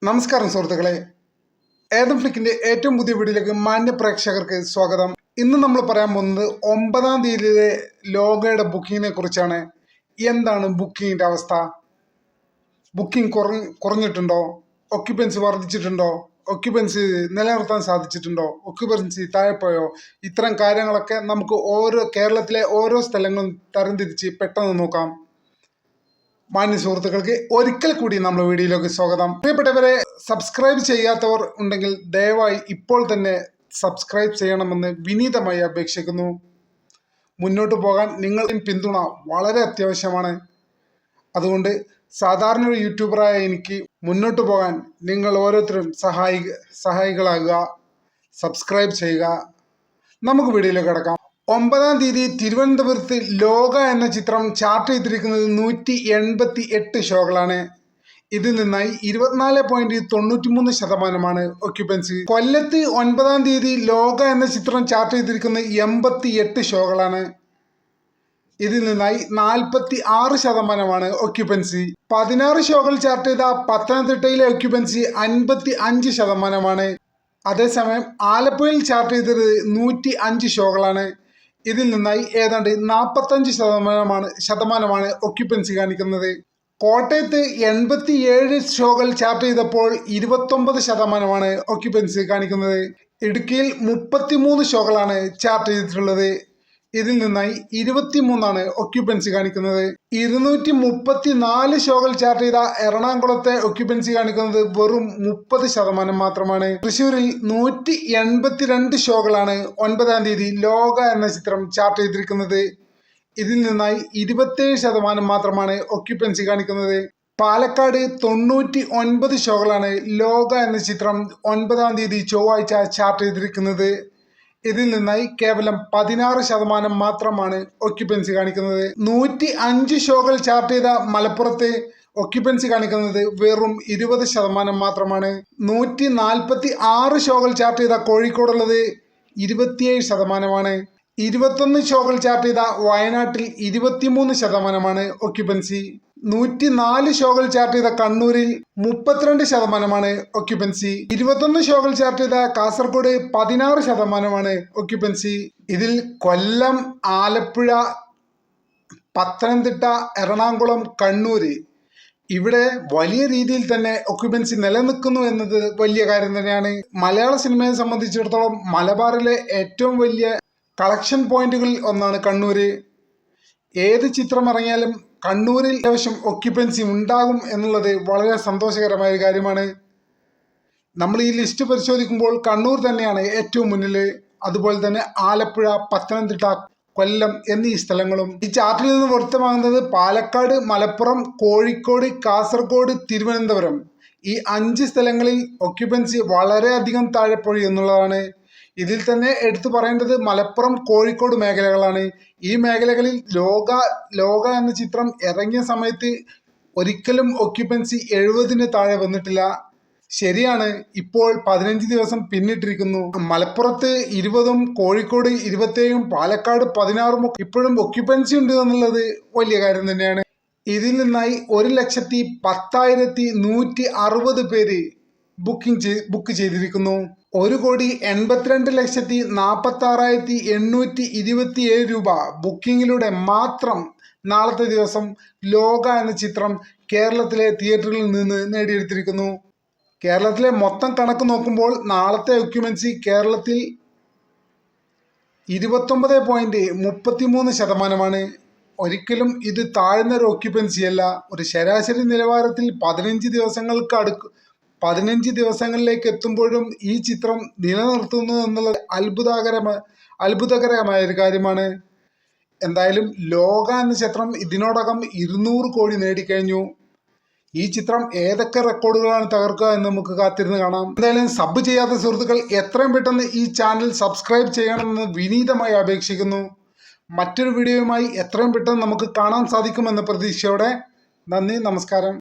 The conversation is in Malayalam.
നമസ്കാരം സുഹൃത്തുക്കളെ, ഏതം ഫ്ലിക്കിന്റെ ഏറ്റവും പുതിയ വീഡിയോയിലേക്ക് മാന്യ പ്രേക്ഷകർക്ക് സ്വാഗതം. ഇന്ന് നമ്മൾ പറയാൻ പോകുന്നത് 9-ാം തീയതിയിലെ ലോകയുടെ ബുക്കിങ്ങിനെ കുറിച്ചാണ്. എന്താണ് ബുക്കിങ്ങിന്റെ അവസ്ഥ? ബുക്കിംഗ് കുറഞ്ഞിട്ടുണ്ടോ? ഒക്യുപ്പൻസി വർദ്ധിച്ചിട്ടുണ്ടോ? ഒക്യുപ്പൻസി നിലനിർത്താൻ സാധിച്ചിട്ടുണ്ടോ? ഒക്യുപ്പൻസി താഴെപ്പോയോ? ഇത്തരം കാര്യങ്ങളൊക്കെ നമുക്ക് കേരളത്തിലെ ഓരോ സ്ഥലങ്ങളും തരംതിരിച്ച് പെട്ടെന്ന് നോക്കാം. മാന്യ സുഹൃത്തുക്കൾക്ക് ഒരിക്കൽ കൂടി നമ്മുടെ വീഡിയോയിലേക്ക് സ്വാഗതം. പ്രിയപ്പെട്ടവരെ, സബ്സ്ക്രൈബ് ചെയ്യാത്തവർ ഉണ്ടെങ്കിൽ ദയവായി ഇപ്പോൾ തന്നെ സബ്സ്ക്രൈബ് ചെയ്യണമെന്ന് വിനീതമായി അപേക്ഷിക്കുന്നു. മുന്നോട്ട് പോകാൻ നിങ്ങളുടെ പിന്തുണ വളരെ അത്യാവശ്യമാണ്. അതുകൊണ്ട് സാധാരണ ഒരു യൂട്യൂബറായ എനിക്ക് മുന്നോട്ട് പോകാൻ നിങ്ങൾ ഓരോരുത്തരും സഹായികളാകുക. സബ്സ്ക്രൈബ് ചെയ്യുക. നമുക്ക് വീഡിയോയിലേക്ക് കടക്കാം. 9-ാം തീയതി തിരുവനന്തപുരത്ത് ലോക എന്ന ചിത്രം ചാർട്ട് ചെയ്തിരിക്കുന്നത് 188 ഷോകളാണ്. ഇതിൽ നിന്നായി 24.93% ഒക്യുപ്പൻസി. കൊല്ലത്ത് 9-ാം തീയതി ലോക എന്ന ചിത്രം ചാർട്ട് ചെയ്തിരിക്കുന്നത് 88 ഷോകളാണ്. ഇതിൽ നിന്നായി 46% ഒക്യുപ്പൻസി. 16 ഷോകൾ ചാർട്ട് ചെയ്ത പത്തനംതിട്ടയിലെ ഒക്യുപ്പൻസി 55%. അതേസമയം ആലപ്പുഴയിൽ ചാർട്ട് ചെയ്തത് 105 ഷോകളാണ്. ഇതിൽ നിന്നായി ഏതാണ്ട് 45% ഒക്യുപ്പൻസി കാണിക്കുന്നത്. കോട്ടയത്ത് 87 ഷോകൾ ചാർട്ട് ചെയ്തപ്പോൾ 29% ഒക്യുപ്പൻസി കാണിക്കുന്നത്. ഇടുക്കിയിൽ 33 ഷോകളാണ് ചാർട്ട് ചെയ്തിട്ടുള്ളത്. ഇതിൽ നിന്നായി 23% ഒക്യുപ്പൻസി കാണിക്കുന്നത്. 234 ഷോകൾ ചാർട്ട് ചെയ്ത എറണാകുളത്തെ ഒക്യുപ്പൻസി കാണിക്കുന്നത് വെറും 30% മാത്രമാണ്. തൃശ്ശൂരിൽ 182 ഷോകളാണ് 9-ാം തീയതി ലോക എന്ന ചിത്രം ചാർട്ട് ചെയ്തിരിക്കുന്നത്. ഇതിൽ നിന്നായി 27% മാത്രമാണ് ഒക്യുപ്പൻസി കാണിക്കുന്നത്. പാലക്കാട് 99 ഷോകളാണ് ലോക എന്ന ചിത്രം 9-ാം തീയതി ചൊവ്വാഴ്ച ചാർട്ട് ചെയ്തിരിക്കുന്നത്. ഇതിൽ നിന്നായി കേവലം 16% മാത്രമാണ് ഒക്യുപ്പൻസി കാണിക്കുന്നത്. 105 ഷോകൾ ചാർട്ട് ചെയ്ത മലപ്പുറത്ത് ഒക്യുപ്പൻസി കാണിക്കുന്നത് വെറും 20% മാത്രമാണ്. 146 ഷോകൾ ചാർട്ട് ചെയ്ത കോഴിക്കോടുള്ളത് 27%. 21 ഷോകൾ ചാർട്ട് ചെയ്ത വയനാട്ടിൽ 23% ഒക്യുപ്പൻസി. 104 ഷോകൾ ചാർട്ട് ചെയ്ത കണ്ണൂരിൽ 32% ഒക്യുപ്പൻസി. 21 ഷോകൾ ചാർട്ട് ചെയ്ത കാസർഗോഡ് 16% ഒക്യുപ്പൻസി. ഇതിൽ കൊല്ലം, ആലപ്പുഴ, പത്തനംതിട്ട, എറണാകുളം, കണ്ണൂര് ഇവിടെ വലിയ രീതിയിൽ തന്നെ ഒക്യുപ്പൻസി നിലനിൽക്കുന്നു എന്നത് വലിയ കാര്യം തന്നെയാണ്. മലയാള സിനിമയെ സംബന്ധിച്ചിടത്തോളം മലബാറിലെ ഏറ്റവും വലിയ കളക്ഷൻ പോയിന്റുകളിൽ ഒന്നാണ് കണ്ണൂര്. ഏത് ചിത്രം ഇറങ്ങിയാലും കണ്ണൂരിൽ അത്യാവശ്യം ഒക്യുപ്പൻസി ഉണ്ടാകും എന്നുള്ളത് വളരെ സന്തോഷകരമായ ഒരു കാര്യമാണ്. നമ്മൾ ഈ ലിസ്റ്റ് പരിശോധിക്കുമ്പോൾ കണ്ണൂർ തന്നെയാണ് ഏറ്റവും മുന്നിൽ. അതുപോലെ തന്നെ ആലപ്പുഴ, പത്തനംതിട്ട, കൊല്ലം എന്നീ സ്ഥലങ്ങളും. ഈ ചാർട്ടിൽ നിന്ന് വ്യക്തമാകുന്നത് പാലക്കാട്, മലപ്പുറം, കോഴിക്കോട്, കാസർഗോഡ്, തിരുവനന്തപുരം ഈ 5 സ്ഥലങ്ങളിൽ ഒക്യുപ്പൻസി വളരെയധികം താഴെപ്പോയി എന്നുള്ളതാണ്. ഇതിൽ തന്നെ എടുത്തു പറയേണ്ടത് മലപ്പുറം, കോഴിക്കോട് മേഖലകളാണ്. ഈ മേഖലകളിൽ ലോക എന്ന ചിത്രം ഇറങ്ങിയ സമയത്ത് ഒരിക്കലും ഒക്യുപ്പൻസി 70-ന് താഴെ വന്നിട്ടില്ല. ശരിയാണ്, ഇപ്പോൾ 15 ദിവസം പിന്നിട്ടിരിക്കുന്നു. മലപ്പുറത്ത് 20-ഉം കോഴിക്കോട് 27-ഉം പാലക്കാട് 16-ഉം ഇപ്പോഴും ഒക്യുപ്പൻസി ഉണ്ട് എന്നുള്ളത് വലിയ കാര്യം തന്നെയാണ്. ഇതിൽ നിന്നായി 1,10,160 പേര് ബുക്ക് ചെയ്തിരിക്കുന്നു. 1,82,46,827 രൂപ ബുക്കിങ്ങിലൂടെ മാത്രം നാളത്തെ ദിവസം ലോക എന്ന ചിത്രം കേരളത്തിലെ തിയേറ്ററിൽ നിന്ന് നേടിയെടുത്തിരിക്കുന്നു. കേരളത്തിലെ മൊത്തം കണക്ക് നോക്കുമ്പോൾ നാളത്തെ ഒക്യുപ്പൻസി കേരളത്തിൽ 29.33%. ഒരിക്കലും ഇത് താഴ്ന്നൊരു ഒക്യുപ്പൻസി അല്ല. ഒരു ശരാശരി നിലവാരത്തിൽ 15 ദിവസങ്ങളിലേക്ക് എത്തുമ്പോഴും ഈ ചിത്രം നിലനിർത്തുന്നു എന്നുള്ളത് അത്ഭുതകരമായ ഒരു കാര്യമാണ്. എന്തായാലും ലോക എന്ന ചിത്രം ഇതിനോടകം 200 കോടി നേടിക്കഴിഞ്ഞു. ഈ ചിത്രം ഏതൊക്കെ റെക്കോർഡുകളാണ് തകർക്കുക എന്ന് നമുക്ക് കാത്തിരുന്ന് കാണാം. എന്തായാലും സബ് ചെയ്യാത്ത സുഹൃത്തുക്കൾ എത്രയും പെട്ടെന്ന് ഈ ചാനൽ സബ്സ്ക്രൈബ് ചെയ്യണമെന്ന് വിനീതമായി അപേക്ഷിക്കുന്നു. മറ്റൊരു വീഡിയോയുമായി എത്രയും പെട്ടെന്ന് നമുക്ക് കാണാൻ സാധിക്കുമെന്ന പ്രതീക്ഷയോടെ നന്ദി, നമസ്കാരം.